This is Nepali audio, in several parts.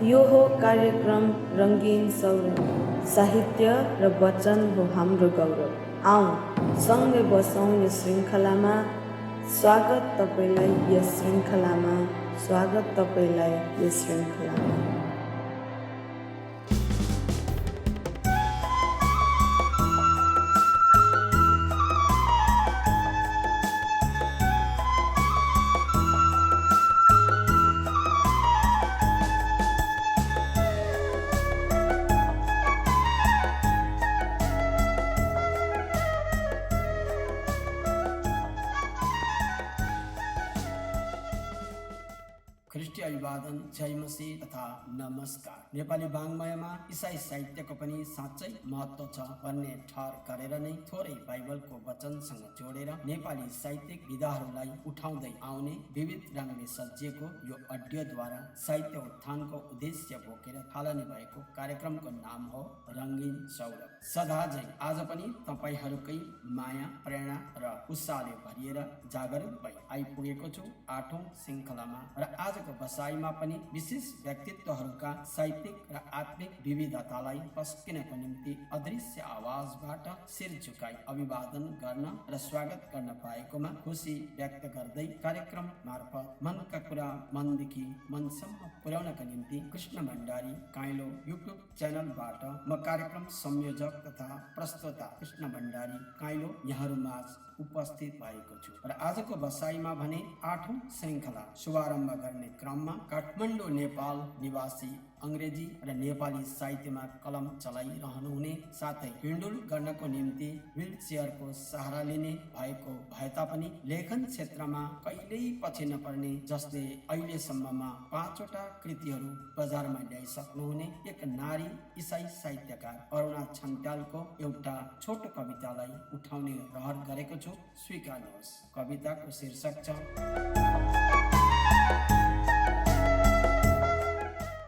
यो हो कार्यक्रम रङ्गीन सौरभ। साहित्य र वचन हो हाम्रो गौरव। आउँ सँगै बसौँ यस श्रृङ्खलामा। स्वागत तपाईँलाई यस श्रृङ्खलामा, स्वागत तपाईँलाई यस श्रृङ्खलामा। ख्रिस्टी अभिवादन, जय मसीह तथा नमस्कार। नेपाली वाङ्मयमा इसाई साहित्यको पनि साँच्चै महत्त्व छ भन्ने ठहर गरेर नै थोरै बाइबलको वचनसँग जोडेर नेपाली साहित्यिक विधाहरूलाई उठाउँदै आउने विविध रङले सजिएको यो अडियोद्वारा साहित्य उत्थानको उद्देश्य बोकेर थालनी भएको कार्यक्रमको नाम हो रङ्गीन सौरभ। सदा झै आज पनि तपाईँहरूकै माया, प्रेरणा र उत्साहले भरिएर जागरुक भई आइपुगेको छु 8औं श्रृङ्खलामा। र आजको बसाइमा पनि विशेष व्यक्तित्वहरूका साहित्यिक र आत्मिक विविधतालाई पस्किनको निम्ति अदृश्य आवाजबाट शिर झुकाई अभिवादन गर्न र स्वागत गर्न पाएकोमा खुसी व्यक्त गर्दै कार्यक्रम मार्फत मनका कुरा मनदेखि मनसम्म पुर्याउनका निम्ति कृष्ण भण्डारी काइलो युट्युब च्यानलबाट म कार्यक्रम संयोजक तथा प्रस्तोता कृष्ण भण्डारी काइलो यहाँहरूमाझ उपस्थित भएको छु। र आजको बसाइमा भने 8औं श्रृङ्खला शुभारम्भ गर्ने क्रममा काठमाडौँ नेपाल निवासी अङ्ग्रेजी र नेपाली साहित्यमा कलम चलाइरहनुहुने साथै हिँडुल गर्नको निम्ति व्हील चेयरको सहारा लिने भएको भए तापनि लेखन क्षेत्रमा कहिल्यै पछि नपर्ने, जसले अहिलेसम्ममा 5वटा कृतिहरू बजारमा ल्याइसक्नुहुने एक नारी इसाई साहित्यकार अरुणा छन्त्यालको एउटा छोटो कवितालाई उठाउने रहर गरेको छु। स्वीकार्नुहोस्। कविताको शीर्षक छ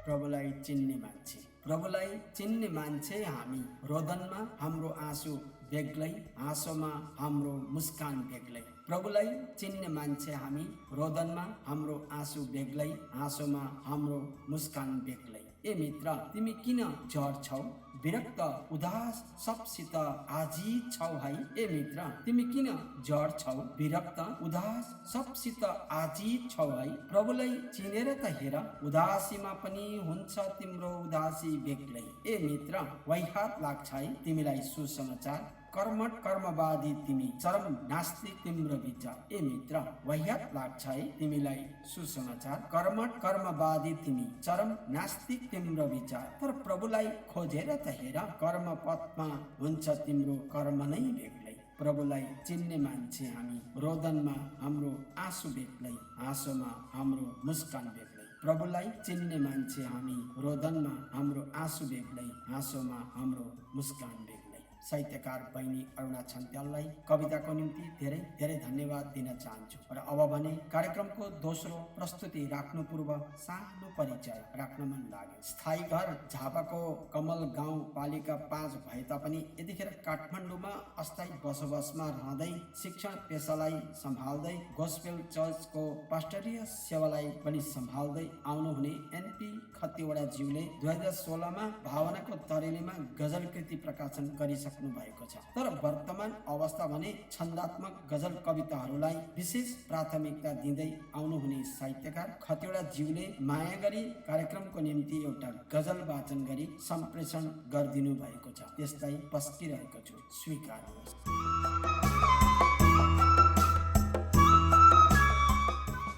प्रभुलाई चिन्ने मान्छे। प्रभुलाई चिन्ने मान्छे हामी, रोदनमा हाम्रो आँसु बेग्लै, हाँसोमा हाम्रो मुस्कान बेग्लै। प्रभुलाई चिन्ने मान्छे हामी, रोदनमा हाम्रो आँसु बेग्लै, हाँसोमा हाम्रो मुस्कान बेग्लै। ए मित्र, तिमी किन जड छौ, विरक्त उदास सबसित आजी छौ है। ए मित्र, तिमी किन जड छौ, विरक्त उदास सबसित आजी छौ है। प्रभुलाई चिनेर त हेर, उदासीमा पनि हुन्छ तिम्रो उदासी बेग्लै। ए मित्र, वाइहात लाग्छ है तिमीलाई सुसमाचार, कर्मठ कर्मवादी तिमी, चरम नास्तिक तिम्रो विचार। ए मित्र, वाहियात लाग्छ है तिमीलाई सुसमाचार, कर्मठ कर्मवादी तिमी, चरम नास्तिक तिम्रो विचार। तर प्रभुलाई खोजेर त हेर, कर्म पथमा हुन्छ तिम्रो कर्म नै बेग्लै। प्रभुलाई चिन्ने मान्छे हामी, रोदनमा हाम्रो आँसु बेग्लै, हाँसोमा हाम्रो मुस्कान बेग्लै। प्रभुलाई चिन्ने मान्छे हामी, रोदनमा हाम्रो आँसु बेग्लै, हाँसोमा हाम्रो मुस्कान बेग्लै। साहित्यकार बहिनी अरुणा छन्त्याललाई कविताको निम्ति धेरै धेरै धन्यवाद दिन चाहन्छु। र अब भने कार्यक्रमको दोस्रो प्रस्तुति राख्नु पूर्व सानो परिचय राख्न मन लाग्यो। स्थायी घर झापाको कमल गाउँपालिका 5 भए तापनि यतिखेर काठमाडौँमा अस्थायी बसोबासमा रहँदै शिक्षण पेसालाई सम्हाल्दै गोस्पेल चर्चको पास्टरीय सेवालाई पनि सम्हाल्दै आउनुहुने एनपी खतिवडा ज्यूले 2016मा भावनाको तरेलीमा गजल कृति प्रकाशन गरिसक्नु भएको छ। तर वर्तमान अवस्था भने छन्दात्मक गजल कविताहरूलाई विशेष प्राथमिकता दिँदै आउनुहुने साहित्यकार खतिवडा ज्यूले माया गरी कार्यक्रमको निम्ति एउटा गजल वाचन गरी सम्प्रेषण गरिदिनु भएको छ। त्यसलाई पस्किरहेको छु। स्वीकार्नुहोस्।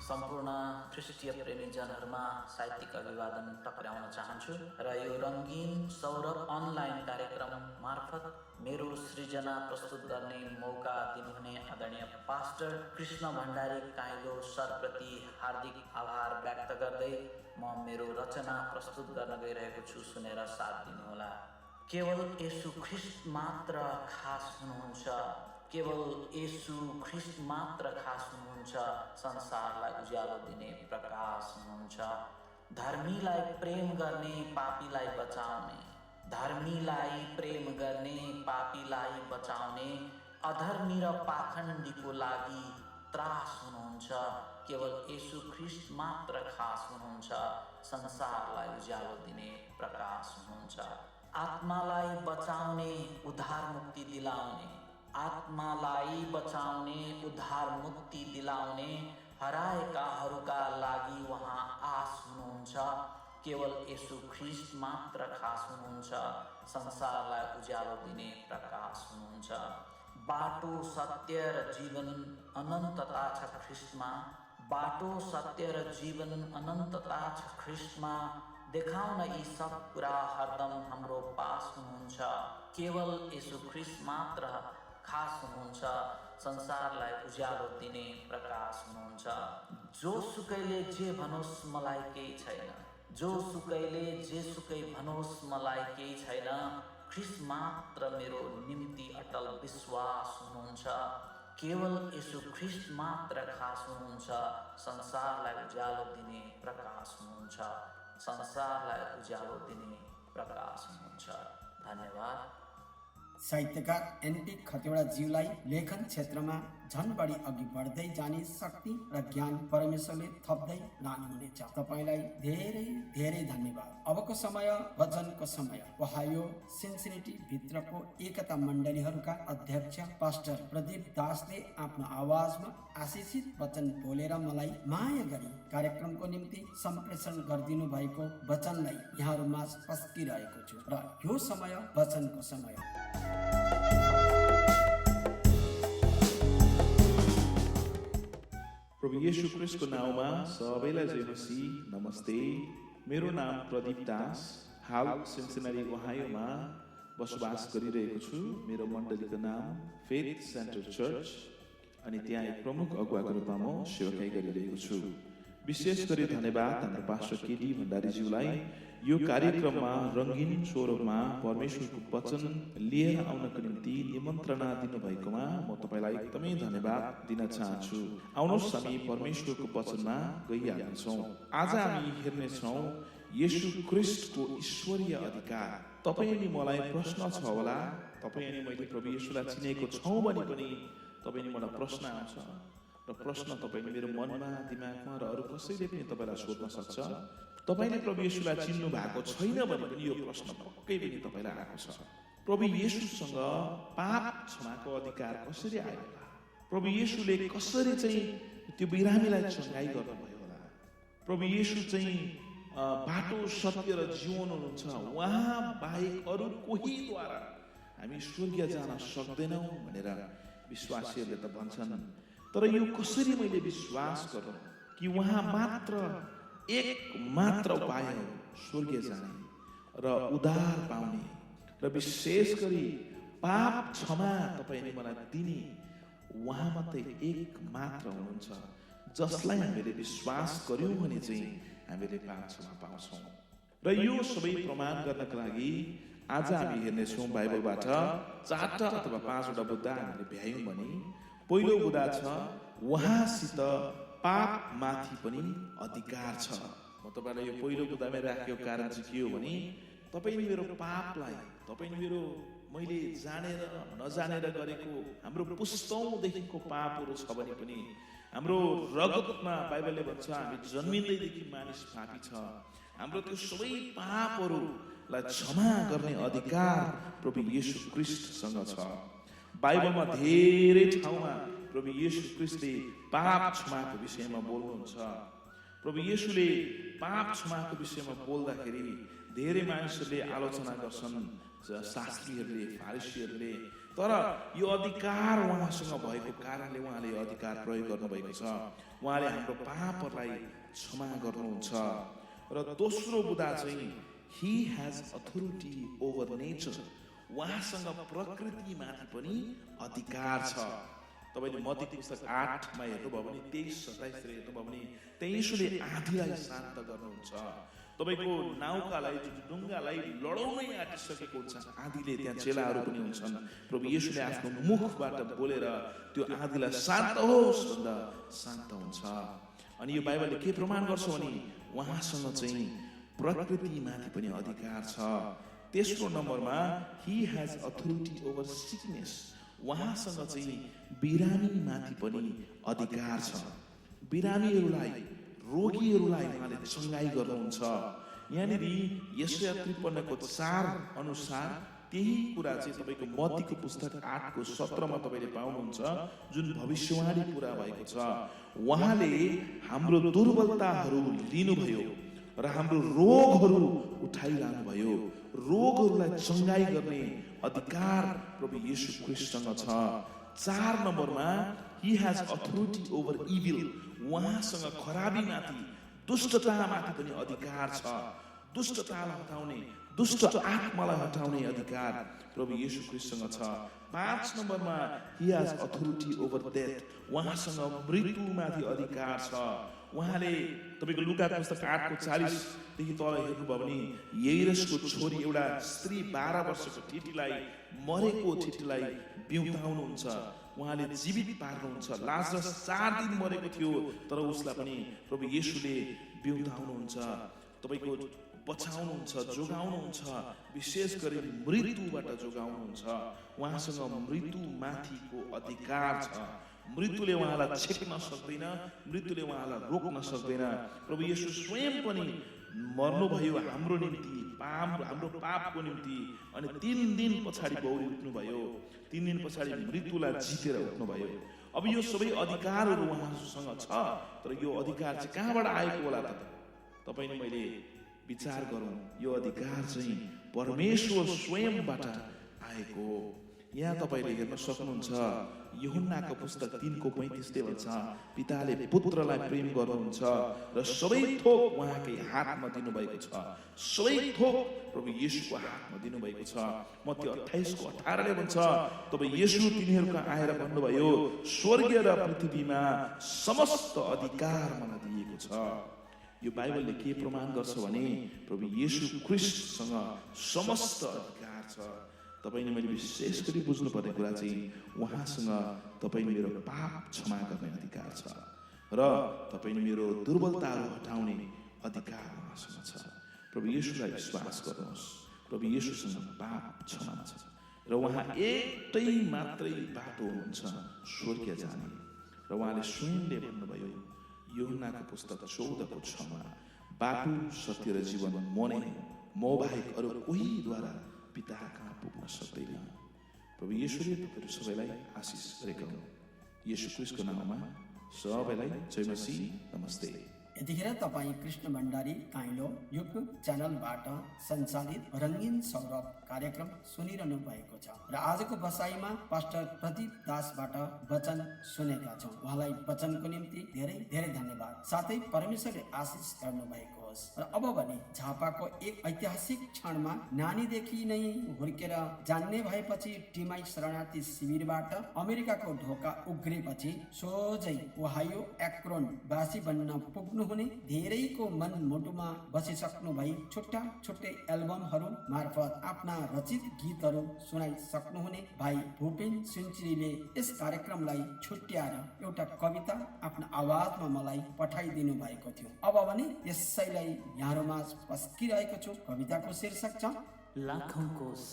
सम्पूर्ण ख्रिस्टीय प्रेमीजनहरूमा साहित्यिक अभिवादन टक्राउन चाहन्छु र यो रङ्गीन सौरभ अनलाइन कार्यक्रम मार्फत मेरो सृजना प्रस्तुत गर्ने मौका दिनुहुने आदरणीय पास्टर कृष्ण भण्डारी काइलो सरप्रति हार्दिक आभार व्यक्त गर्दै म मेरो रचना प्रस्तुत गर्न गइरहेको छु। सुनेर साथ दिनुहोला। केवल येशू ख्रिस्ट मात्र खास हुनुहुन्छ, केवल येशू ख्रिस्ट मात्र खास हुनुहुन्छ, संसारलाई उज्यालो दिने प्रकाश हुनुहुन्छ। धर्मीलाई प्रेम गर्ने, पापीलाई बचाउने, धर्मीलाई प्रेम गर्ने, पापीलाई बचाउने, अधर्मी र पाखण्डीको लागि त्रास हुनुहुन्छ। केवल येशू ख्रिस्ट मात्र खास हुनुहुन्छ, संसारलाई उज्यालो दिने प्रकाश हुनुहुन्छ। आत्मालाई बचाउने, उद्धार मुक्ति दिलाउने, आत्मालाई बचाउने, उद्धार मुक्ति दिलाउने, हराएकाहरूका लागि उहाँ आश हुनुहुन्छ। केवल येशू ख्रिस्ट मात्र खास हुनुहुन्छ, संसारलाई उज्यालो दिने प्रकाश हुनुहुन्छ। बाटो, सत्य र जीवन अनन्तता छ ख्रिस्टमा। बाटो, सत्य र जीवन अनन्तता छ ख्रिस्टमा। देखाउन यी सब कुरा हरदम हाम्रो पास हुनुहुन्छ। केवल येशू ख्रिस्ट मात्र खास हुनुहुन्छ, संसारलाई उज्यालो दिने प्रकाश हुनुहुन्छ। जो सुकैले जे भनोस् मलाई केही छैन, जो सुकैले जे सुकै भनोस् मलाई केही छैन, ख्रिस्ट मात्र मेरो निम्ति अटल विश्वास हुनुहुन्छ। केवल येशू ख्रिस्ट मात्र खास हुनुहुन्छ, संसारलाई उज्यालो दिने प्रकाश हुनुहुन्छ। संसारलाई उज्यालो दिने प्रकाश हुनुहुन्छ। धन्यवाद। साहित्यकार एनपी खतिवडाज्यूलाई लेखन क्षेत्रमा झन बढी अघि बढ्दै जाने शक्ति र ज्ञान परमेश्वरले थप्दै लानुहुनेछ। तपाईँलाई धेरै धेरै धन्यवाद। अबको समय वचनको समय। ओहायो सिन्सिनेटी भित्रको एकता मण्डलीहरूका अध्यक्ष पास्टर प्रदीप दासले आफ्नो आवाजमा आशिषित वचन बोलेर मलाई माया गरी कार्यक्रमको निम्ति सम्प्रेषण गरिदिनु भएको वचनलाई यहाँहरूमा पस्किरहेको छु र यो समय वचनको समय। प्रभु येशू ख्रिस्टको नाउँमा सबैलाई जय मसीह। नमस्ते, मेरो नाम प्रदीप दास। हाल सिन्सिनेटी ओहायोमा बसोबास गरिरहेको छु। मेरो मण्डलीको नाम फेथ सेन्टर चर्च अनि त्यहाँ एक प्रमुख अगुवाको रूपमा म सेवाकाई गरिरहेको छु। विशेष गरी धन्यवाद हाम्रो पास्टर केडी भण्डारीज्यूलाई यो कार्यक्रममा रङ्गीन स्वरूपमा परमेश्वरको वचन लिएर आउनको निम्ति निमन्त्रणा दिनुभएकोमा म तपाईँलाई एकदमै धन्यवाद दिन चाहन्छु। आउनुहोस् हामी परमेश्वरको वचनमा गइहाल्छौँ। आज हामी हेर्नेछौँ येशू ख्रिस्टको ईश्वरीय अधिकार। तपाईँ अनि मलाई प्रश्न छ होला, तपाईँ अनि मैले प्रभु येशूलाई चिनेको छौँ भने पनि तपाईँ अनि मलाई प्रश्न आउँछ र प्रश्न तपाईँले मेरो मनमा, दिमागमा र अरू कसैले पनि तपाईँलाई सोध्न सक्छ। तपाईँले प्रभु येशूलाई चिन्नु भएको छैन भने पनि यो प्रश्न पक्कै पनि तपाईँलाई आएको छ। प्रभु येशूसँग पाप क्षमाको अधिकार कसरी आयो होला? प्रभु येशूले कसरी चाहिँ त्यो बिरामीलाई चङ्गाई गर्नुभयो होला? प्रभु येशू चाहिँ बाटो, सत्य र जीवन हुनुहुन्छ। उहाँ बाहेक अरू कोहीद्वारा हामी स्वर्ग जान सक्दैनौँ भनेर विश्वासीहरूले त भन्छन्। तर यो कसरी मैले विश्वास गरौँ कि उहाँ मात्र एक मात्र उपाय हो स्वर्ग जाने र उद्धार पाउने र विशेष गरी पाप क्षमा तपाईँले मलाई दिने उहाँ मात्रै एक मात्र हुनुहुन्छ, जसलाई हामीले विश्वास गर्यौँ भने चाहिँ हामीले पाप क्षमा पाउँछौँ। र यो सबै प्रमाण गर्नका लागि आज हामी हेर्नेछौँ बाइबलबाट 4 अथवा 5वटा बुँदा हामीले भ्यायौँ भने पहिलो बुँदा छ उहाँसित पाप माथि पनि अधिकार छ। म तपाईँलाई यो पहिलो बुँदामै राखेको कारण चाहिँ के हो भने तपाईँ मेरो पापलाई, तपाईँ मेरो मैले जानेर नजानेर गरेको हाम्रो पुस्तौँदेखिको पापहरू छ भने पनि हाम्रो रगतमा बाइबलले भन्छ हामी जन्मिँदैदेखि मानिस पापी छ। हाम्रो त्यो सबै पापहरूलाई क्षमा गर्ने अधिकार प्रभु येशू ख्रिस्टसँग छ। बाइबलमा धेरै ठाउँमा प्रभु येशू ख्रिस्टले पाप क्षमाको विषयमा बोल्नुहुन्छ। प्रभु येशूले पाप क्षमाको विषयमा बोल्दाखेरि धेरै मानिसहरूले आलोचना गर्छन्, शास्त्रीहरूले, फारिसीहरूले। तर यो अधिकार उहाँसँग भएको कारणले उहाँले यो अधिकार प्रयोग गर्नुभएको छ। उहाँले हाम्रो पापहरूलाई क्षमा गर्नुहुन्छ। र दोस्रो बुँदा चाहिँ he has authority over nature. उहाँसँग प्रकृतिमाथि पनि अधिकार छ। तपाईँले मत्ती पुस्तक 8मा हेर्नुभयो भने 23-27 हेर्नुभयो भने त्यसले आँधीलाई शान्त गर्नुहुन्छ। तपाईँको नाउकालाई, डुङ्गालाई लडाउनै आँटिसकेको हुन्छ आँधीले, त्यहाँ चेलाहरू पनि हुन्छन्। प्रभु येशूले आफ्नो मुखबाट बोलेर त्यो आँधीलाई शान्त होस् भन्दा शान्त हुन्छ। अनि यो बाइबलले के प्रमाण गर्छ भने उहाँसँग चाहिँ प्रकृतिमाथि पनि अधिकार छ। तेस्रो नम्बरमा he has authority over sickness. उहाँसँग चाहिँ बिरामी माथि पनि अधिकार छ। बिरामीहरूलाई, रोगीहरूलाई उहाँले चङ्गाई गर्नुहुन्छ। यहाँनिर यशाया 53 को 4 अनुसार त्यही कुरा चाहिँ तपाईँको मत्तीको पुस्तक 8 को 17 मा तपाईँले पाउनुहुन्छ, जुन भविष्यवाणी पूरा भएको छ। उहाँले हाम्रो दुर्बलताहरू लिनुभयो र हाम्रो रोगहरू उठाइरहनु भयो। रोगहरूलाई चङ्गाई गर्ने अधिकार प्रभु येशू ख्रीष्टसँग छ। 4 नम्बरमा he has authority over evil, उहाँसँग खराबीमाथि, दुष्टतामाथि पनि अधिकार छ। दुष्टतालाई हटाउने, दुष्ट आत्मालाई हटाउने अधिकार प्रभु येशू ख्रीष्टसँग छ। 5 नम्बरमा he has authority over death, उहाँसँग मृत्युमाथि अधिकार छ। उहाँले तपाईँको लुका पुस्तक 8 को 40 देखि तल हेर्नुभयो भने यैरसको छोरी एउटा स्त्री 12 वर्षको ठिटीलाई, मरेको ठिटीलाई बिउताउनुहुन्छ, उहाँले जीवित पार्नुहुन्छ। लाजरस 4 दिन मरेको थियो तर उसलाई पनि प्रभु येशूले बिउताउनुहुन्छ, तपाईँको बचाउनुहुन्छ, जोगाउनुहुन्छ, विशेष गरी मृत्युबाट जोगाउनुहुन्छ। उहाँसँग मृत्युमाथिको अधिकार छ। मृत्युले उहाँलाई छेक्न सक्दैन, मृत्युले उहाँलाई रोक्न सक्दैन। प्रभु येशू स्वयं पनि मर्नुभयो हाम्रो निम्ति, हाम्रो पापको निम्ति, अनि 3 दिन पछाडि बौरी उठ्नुभयो। 3 दिन पछाडि मृत्युलाई जितेर उठ्नुभयो। अब यो सबै अधिकारहरू उहाँसँग छ, तर यो अधिकार चाहिँ कहाँबाट आएको होला त? तपाईले मैले विचार गरौँ। यो अधिकार चाहिँ परमेश्वर स्वयंबाट आएको हो। यहाँ तपाईले हेर्न सक्नुहुन्छ, यूहन्नाको पुस्तक 3 को 35 ले भन्छ, पिताले पुत्रलाई प्रेम गर्नुहुन्छ र सबै थोक उहाँकै हातमा दिनुभएको छ। सबै थोक प्रभु येशूको हातमा दिनुभएको छ। मत्ती 28 को 18 ले भन्छ, तब येशू तिनीहरूका आएर भन्नुभयो, स्वर्ग र पृथ्वीमा समस्त अधिकार मलाई दिएको छ। यो बाइबलले के प्रमाण गर्छ भने प्रभु येशू ख्रीष्टसँग समस्त अधिकार छ। तपाईले मैले विशेष गरी बुझ्नुपर्ने कुरा चाहिँ उहाँसँग तपाईले मेरो पाप क्षमा गर्ने अधिकार छ र तपाईले मेरो दुर्बलताहरू हटाउने अधिकार उहाँसँग छ। प्रभु येशूलाई विश्वास गर्नुहोस्। प्रभु येशूसँग पाप क्षमा छ र उहाँ एउटै मात्रै बाटो हुनुहुन्छ स्वर्ग जाने। र उहाँले स्वयंले भन्नुभयो यूहन्नाको पुस्तक 14 को 6 मा, बाटो, सत्य र जीवन म नै हुँ, म बाहेक अरू कोहीद्वारा पिता कहाँ पुग्न सक्दैन। प्रभु येशूले तपाईहरु सबैलाई आशिष गरेका हुन्। येशू ख्रीष्टको नाममा सबैलाई जय मसीह, नमस्ते। यतिखेर तपाईँ कृष्ण भण्डारी काइलो युट्युब च्यानलबाट सञ्चालित रङ्गीन सौरभ कार्यक्रम सुनिरहनु भएको छ र आजको बसाइमा पास्टर प्रदीप दासबाट वचन सुनेका छौँ। उहाँलाई वचनको निम्ति धेरै धेरै धन्यवाद। साथै परमेश्वरले आशिष गर्नु भएको होस्। र अब भने झापाको एक ऐतिहासिक क्षणमा नानीदेखि नै हुर्केर जान्ने भएपछि टिमाई शरणार्थी शिविरबाट अमेरिकाको ढोका उग्रेपछि सोझै ओहायो एक्रोन वासी बन्न पुग्नु हुने, धेरैको मन मुटुमा बसिसक्नु भई छुट्टा छुट्टै एल्बमहरू मार्फत आफ्ना रचित गीतहरू सुनाइसक्नु हुने भाइ भूपेन सुनचिरीले यस कार्यक्रमलाई छुट्याएर एउटा कविता आफ्नो आवाजमा मलाई पठाइदिनु भएको थियो। अब भने यसैलाई यहाँहरूमा पस्किरहेको छु। कविताको शीर्षक छ लाखौं कोष।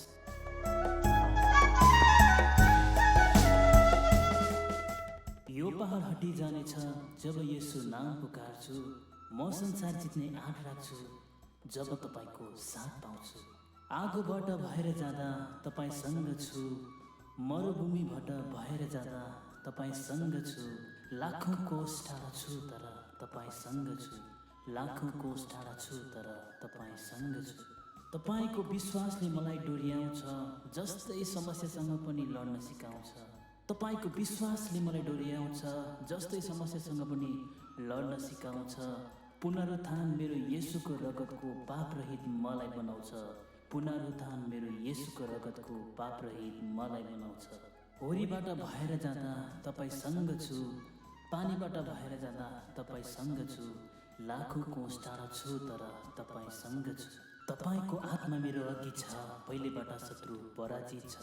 यो पहाड हटी जानेछ जब यसो नाम पुकार्छु, म संसार जित्ने आँट राख्छु जब तपाईको साथ पाउँछु। आगोबाट भएर जाँदा तपाईसँग छु, मरुभूमिबाट भएर जाँदा तपाईसँग छु, लाखौं कोष टाढा छु तर तपाईसँग छु, लाखौं कोष टाढा छु तर तपाईसँग छु। तपाईको विश्वासले मलाई डोर्याउँछ, जस्तै समस्यासँग पनि लड्न सिकाउँछ। तपाईको विश्वासले मलाई डोर्याउँछ, जस्तै समस्यासँग पनि लड्न सिकाउँछ। पुनरुत्थान मेरो येशूको रगतको पाप रहित मलाई बनाउँछ। पुनरुत्थान मेरो येशूको रगतको पाप रहित मलाई बनाउँछ। होरीबाट भएर जाँदा तपाईसँग छु, पानीबाट भएर जाँदा तपाईसँग छु, लाखौं कोष टाढा छु तर तपाईसँग छु। तपाईको आत्मा मेरो अघि छ, पहिलेबाट शत्रु पराजित छ।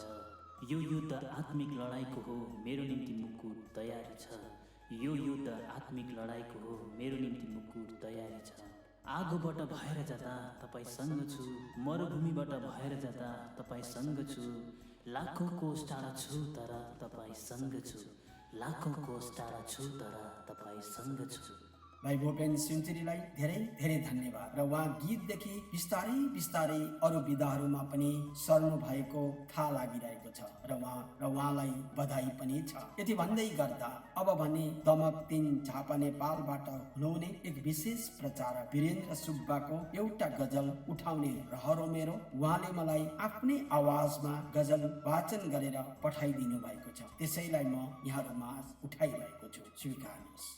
यो युद्ध आत्मिक लडाईँको हो, मेरो निम्ति मुकुट तयारी छ। यो युद्ध आत्मिक लडाईँको हो, मेरो निम्ति मुकुट तयारी छ। आगोबाट भएर जाँदा तपाईसँग छु, मरुभूमिबाट भएर जाँदा तपाईसँग छु, लाखौं कोष टाढा छु तर तपाईसँग छु, लाखौँ कोस टाढा छु तर तपाईँसँग छु। भाइ भूपेन सिन्चुरीलाई धेरै धेरै धन्यवाद। र उहाँ गीतदेखि बिस्तारै बिस्तारै अरू विधाहरूमा पनि सर्नु भएको थाहा लागिरहेको छ र उहाँलाई बधाई पनि छ। यति भन्दै गर्दा अब भने दमक 3 झापा नेपालबाट हुनुहुने एक विशेष प्रचारक वीरेन्द्र सुब्बाको एउटा गजल उठाउने रहर मेरो। उहाँले मलाई आफ्नै आवाजमा गजल वाचन गरेर पठाइदिनु भएको छ, त्यसैलाई म यहाँहरूमा उठाइरहेको छु, स्वीकार्नुहोस्।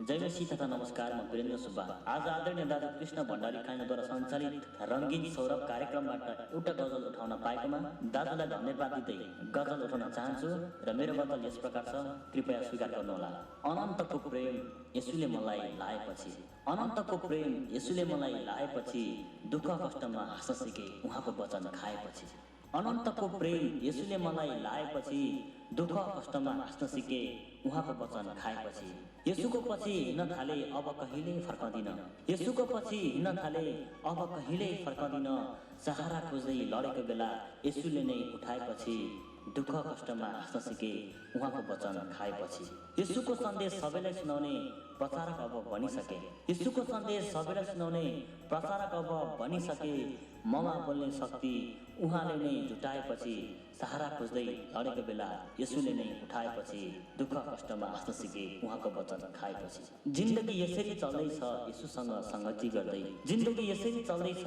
जय मसी तथा नमस्कार, म वीरेन्द्र सुब्बा। आज आदरणीय दाजु कृष्ण भण्डारी काइनद्वारा सञ्चालित रङ्गीन सौरभ कार्यक्रमबाट एउटा गजल उठाउन पाएकोमा दाजुलाई धन्यवाद दिँदै गजल उठाउन चाहन्छु र मेरो गजल यस प्रकार छ, कृपया स्वीकार गर्नुहोला। अनन्तको प्रेम यसुले मलाई लाएपछि, अनन्तको प्रेम यसुले मलाई लाएपछि, दुःख कष्टमा हाँस्न सिके उहाँको वचन खाएपछि। अनन्तको प्रेम यसुले मलाई लाएपछि, दुःख कष्टमा हाँस्न सिके उहाँको वचन खाएपछि। यसुको पछि हिँड्न थाले अब कहिल्यै फर्कदिन, यसुको पछि हिँड्न थाले अब कहिल्यै फर्कदिन, सहारा खोज्दै लडेको बेला यसुले नै उठाएपछि, दुःख कष्टमा हाँस्न सिके उहाँको वचन खाएपछि। यसुको सन्देश सबैलाई सुनाउने प्रचारक अब बनिसके, यसुको सन्देश सबैलाई सुनाउने प्रचारक अब बनिसके, ममा बोल्ने शक्ति उहाँले नै जुटाएपछि, सहारा खोज्दै लडेको बेला यसुले नै उठाएपछि, दुःख कष्टमा हाँस्न सिके उहाँको वचन खाएपछि। जिन्दगी यसरी चल्दैछ यसुसँग सङ्गति गर्दै, जिन्दगी यसरी चल्दैछ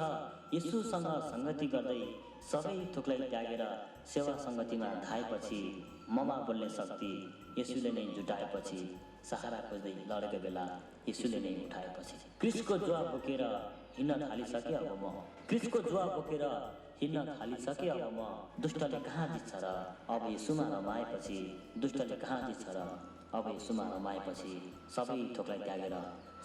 यसुसँग सङ्गति गर्दै, सबै थोकलाई त्यागेर सेवा सङ्गतिमा धाएपछि, ममा बोल्ने शक्ति यसुले नै जुटाएपछि, सहारा खोज्दै लडेको बेला यसुले नै उठाएपछि। क्रिस्टको जुवा बोकेर हिँड्न थालिसके अब म, क्रिस्टको जुवा बोकेर हिँड्न थालिसके अब म, दुष्टले कहाँ जित्छ र अब यसुमा रमाएपछि, दुष्टले कहाँ जित्छ र अब यसुमा रमाएपछि, सबै थोकलाई त्यागेर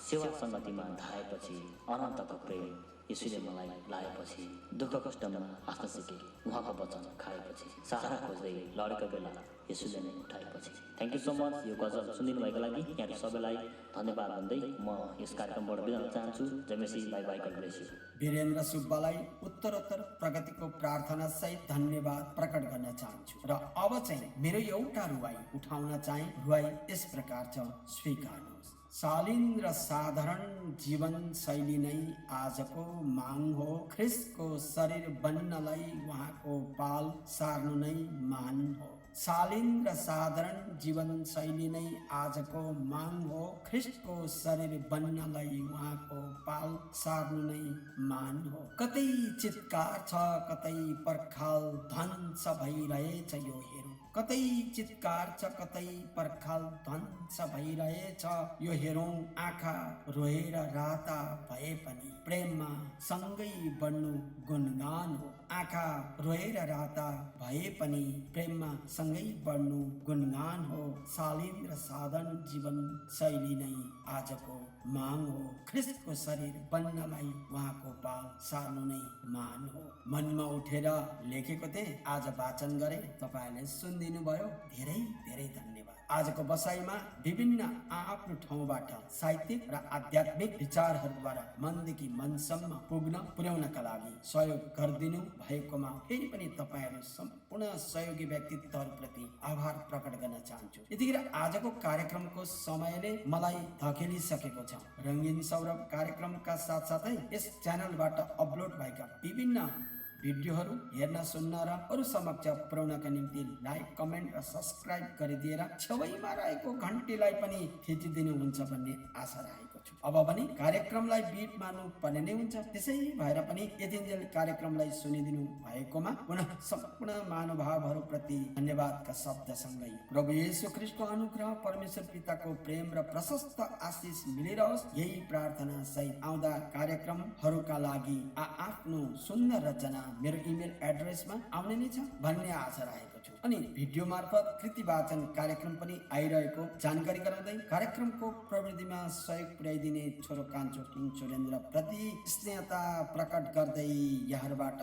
सेवा सङ्गतिमा धाएपछि, अनन्तको प्रेम यसुले मलाई लाएपछि, दुःख कष्टमा हाँस्न सिके उहाँको वचन खाएपछि, सहारा खोज्दै लडेको बेला यसुले नै उठाएपछि। Thank you so much. यो गजल सुनिदिनु भएको लागि यहाँहरू सबैलाई धन्यवाद भन्दै म यस कार्यक्रमबाट बिदा हुन चाहन्छु। जय Masih, bye bye, God bless you. Virendra सुब्बालाई उत्तरोत्तर प्रगतिको प्रार्थना सहित धन्यवाद प्रकट गर्न चाहन्छु। र अब चाहिँ मेरो एउटा रुवाई उठाउन चाहे। रुवाई यस प्रकार छ, स्वीकार्नुहोस्। शालीन र साधारण जीवन शैली नै आजको माग हो, ख्रिस्टको शरीर बन्नलाई उहाँको पाल सार्नु नै मान हो। शालीन र साधारण जीवन शैली नै आजको माग हो, ख्रिस्टको शरीर बन्नलाई उहाँको पाल सार्नु नै मान हो। कतै चित्कार छ कतै पर्खाल ध्वंस भइरहेछ यो हेरौँ, कतै चित्कार छ कतै पर्खाल ध्वंस भइरहेछ यो हेरौँ, आँखा रोएर राता भए पनि प्रेममा सँगै बढ्नु गुणगान हो। आँखा रोएर राता भए पनि प्रेममा सँगै बढ्नु गुणगान हो। शालीन र साधारण जीवन शैली नै आजको माग हो, ख्रिस्टको शरीर बन्नलाई उहाँको पाल सार्नु नै मान हो। मनमा उठेर लेखेको थिएँ, आज वाचन गरे, तपाईँहरूले सुनिदिनु भयो, धेरै धेरै धन्यवाद। आजको बसाइमा विभिन्न आफ्नो ठाउँबाट साहित्यिक र आध्यात्मिक विचारहरूद्वारा मनदेखि मनसम्म पुर्याउनका लागि सहयोग गरिदिनु भएकोमा फेरि पनि तपाईँहरू सम्पूर्ण सहयोगी व्यक्तित्वहरूप्रति आभार प्रकट गर्न चाहन्छु। यतिखेर आजको कार्यक्रमको समयले मलाई धकेलिसकेको छ। रङ्गीन सौरभ कार्यक्रमका साथसाथै यस च्यानलबाट अपलोड भएका विभिन्न भिडियोहरू हेर्न सुन्न र अरू समक्ष पुर्याउनका निम्ति लाइक, कमेन्ट र सब्सक्राइब गरिदिएर छेउमा रहेको घन्टीलाई पनि थिचिदिनुहुन्छ भन्ने आशा राखेको छु। अब पनि कार्यक्रमलाई बिट मार्नु पर्ने नै हुन्छ, त्यसै भएर पनि यतिन्जेल कार्यक्रमलाई सुनिदिनु भएकोमा पुनः सम्पूर्ण महानुभावहरूप्रति धन्यवादका शब्दसँगै प्रभु येशू ख्रिस्टको अनुग्रह, परमेश्वर पिताको प्रेम र प्रशस्त आशिष मिलिरहोस्, यही प्रार्थना सहित आउँदा कार्यक्रमहरूका लागि आफ्नो सुन्दर रचना मेरो इमेल एड्रेसमा आउने नै छ भन्ने आशा राखेको छु। अनि भिडियो मार्फत कृति वाचन कार्यक्रम पनि आइरहेको जानकारी गराउँदै कार्यक्रमको प्रवृत्तिमा सहयोग पुर्याइदिने छोरो कान्छो किङ सुरेन्द्र प्रति स्नेहता प्रकट गर्दै यहाँबाट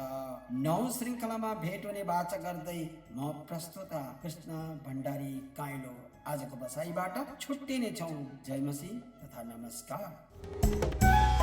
नौ श्रृङ्खलामा भेट हुने वाचा गर्दै म प्रस्तुता कृष्ण भण्डारी काइलो आजको बसाइबाट छुट्टिने छौँ। जय मसी तथा नमस्कार।